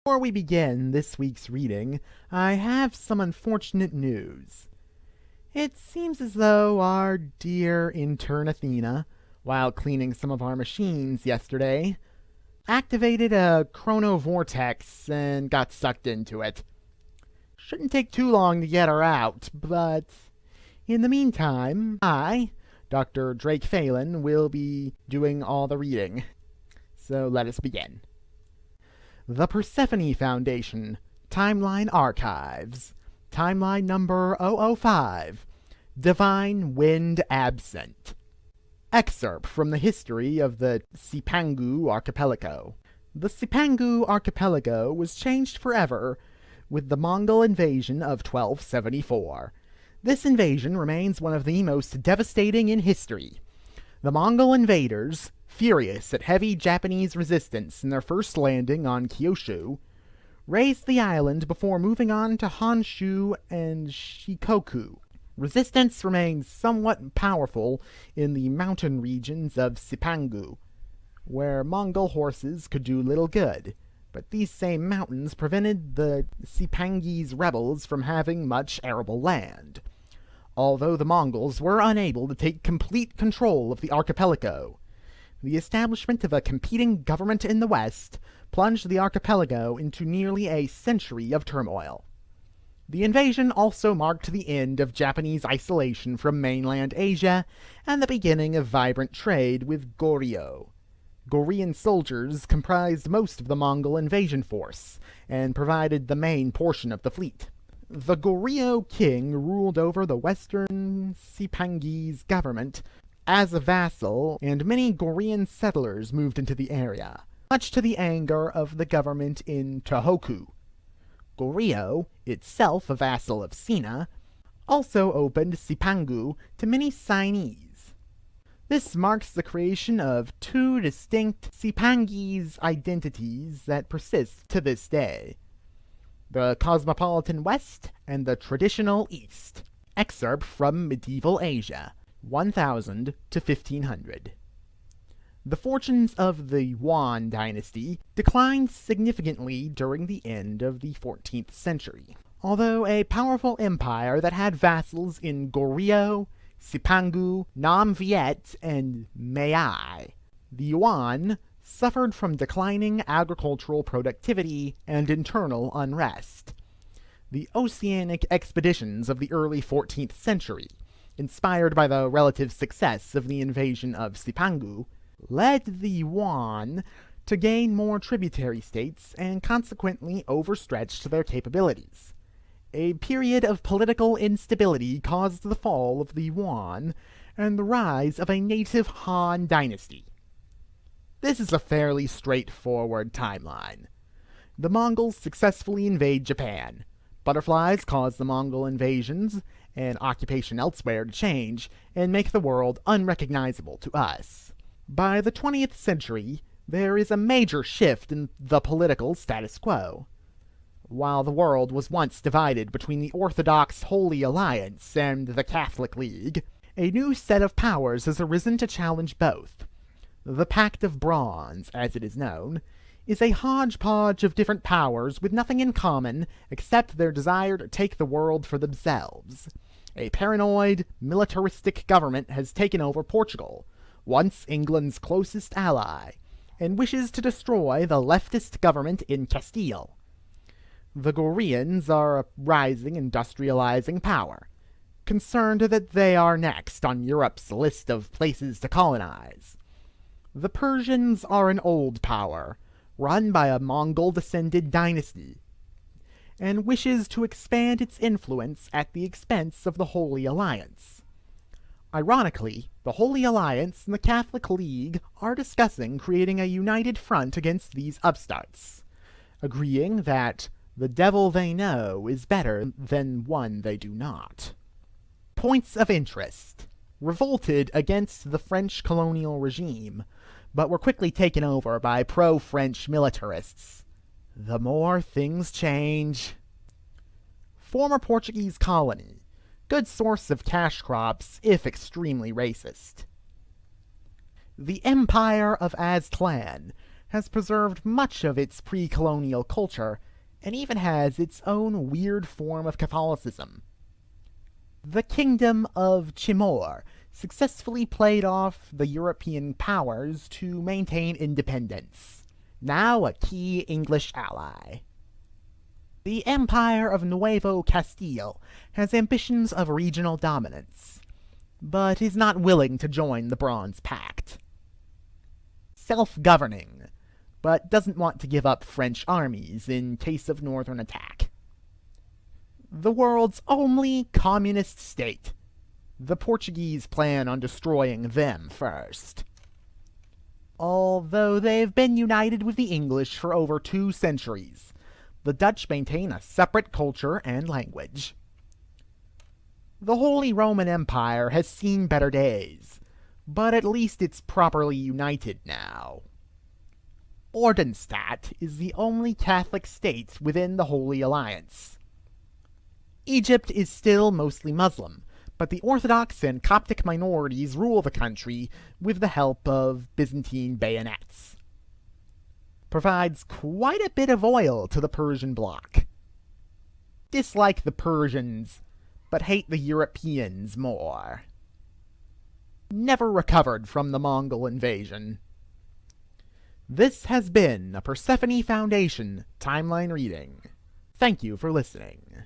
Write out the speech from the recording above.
Before we begin this week's reading, I have some unfortunate news. It seems as though our dear intern Athena, while cleaning some of our machines yesterday, activated a chronovortex and got sucked into it. Shouldn't take too long to get her out, but in the meantime, I, Dr. Drake Phelan, will be doing all the reading. So let us begin. The Persephone Foundation, Timeline Archives, Timeline number 005, Divine Wind Absent. Excerpt from the history of the Cipangu Archipelago. The Cipangu Archipelago was changed forever with the Mongol invasion of 1274. This invasion remains one of the most devastating in history. The Mongol invaders, furious at heavy Japanese resistance in their first landing on Kyushu, razed the island before moving on to Honshu and Shikoku. Resistance remained somewhat powerful in the mountain regions of Cipangu, where Mongol horses could do little good, but these same mountains prevented the Cipangese rebels from having much arable land. Although the Mongols were unable to take complete control of the archipelago, the establishment of a competing government in the West plunged the archipelago into nearly a century of turmoil. The invasion also marked the end of Japanese isolation from mainland Asia and the beginning of vibrant trade with Goryeo. Goryeo soldiers comprised most of the Mongol invasion force and provided the main portion of the fleet. The Goryeo king ruled over the western Cipangese government as a vassal, and many Goryeo settlers moved into the area, much to the anger of the government in Tohoku. Goryeo, itself a vassal of Sina, also opened Cipangu to many Siamese. This marks the creation of two distinct Cipangese identities that persist to this day: the cosmopolitan West and the traditional East. Excerpt from Medieval Asia, 1000 to 1500. The fortunes of the Yuan dynasty declined significantly during the end of the 14th century. Although a powerful empire that had vassals in Goryeo, Cipangu, Nam Viet, and Mai, the Yuan suffered from declining agricultural productivity and internal unrest. The oceanic expeditions of the early 14th century, inspired by the relative success of the invasion of Cipangu, led the Yuan to gain more tributary states and consequently overstretched their capabilities. A period of political instability caused the fall of the Yuan and the rise of a native Han dynasty. This is a fairly straightforward timeline. The Mongols successfully invade Japan. Butterflies cause the Mongol invasions and occupation elsewhere to change and make the world unrecognizable to us. By the 20th century, there is a major shift in the political status quo. While the world was once divided between the Orthodox Holy Alliance and the Catholic League, a new set of powers has arisen to challenge both. The Pact of Bronze, as it is known, is a hodgepodge of different powers with nothing in common except their desire to take the world for themselves. A paranoid, militaristic government has taken over Portugal, once England's closest ally, and wishes to destroy the leftist government in Castile. The Goryeans are a rising industrializing power, concerned that they are next on Europe's list of places to colonize. The Persians are an old power, run by a Mongol-descended dynasty, and wishes to expand its influence at the expense of the Holy Alliance. Ironically, the Holy Alliance and the Catholic League are discussing creating a united front against these upstarts, agreeing that the devil they know is better than one they do not. Points of interest: revolted against the French colonial regime, but were quickly taken over by pro-French militarists. The more things change. Former Portuguese colony. Good source of cash crops, if extremely racist. The Empire of Aztlan, has preserved much of its pre-colonial culture and even has its own weird form of Catholicism. The Kingdom of Chimor successfully played off the European powers to maintain independence, now a key English ally. The Empire of Nuevo Castile has ambitions of regional dominance, but is not willing to join the Bronze Pact. Self-governing, but doesn't want to give up French armies in case of northern attack. The world's only communist state. The Portuguese plan on destroying them first. Although they've been united with the English for over 2 centuries, the Dutch maintain a separate culture and language. The Holy Roman Empire has seen better days, but at least it's properly united now. Ordenstadt is the only Catholic state within the Holy Alliance. Egypt is still mostly Muslim, but the Orthodox and Coptic minorities rule the country with the help of Byzantine bayonets. Provides quite a bit of oil to the Persian bloc. Dislike the Persians, but hate the Europeans more. Never recovered from the Mongol invasion. This has been a Persephone Foundation Timeline Reading. Thank you for listening.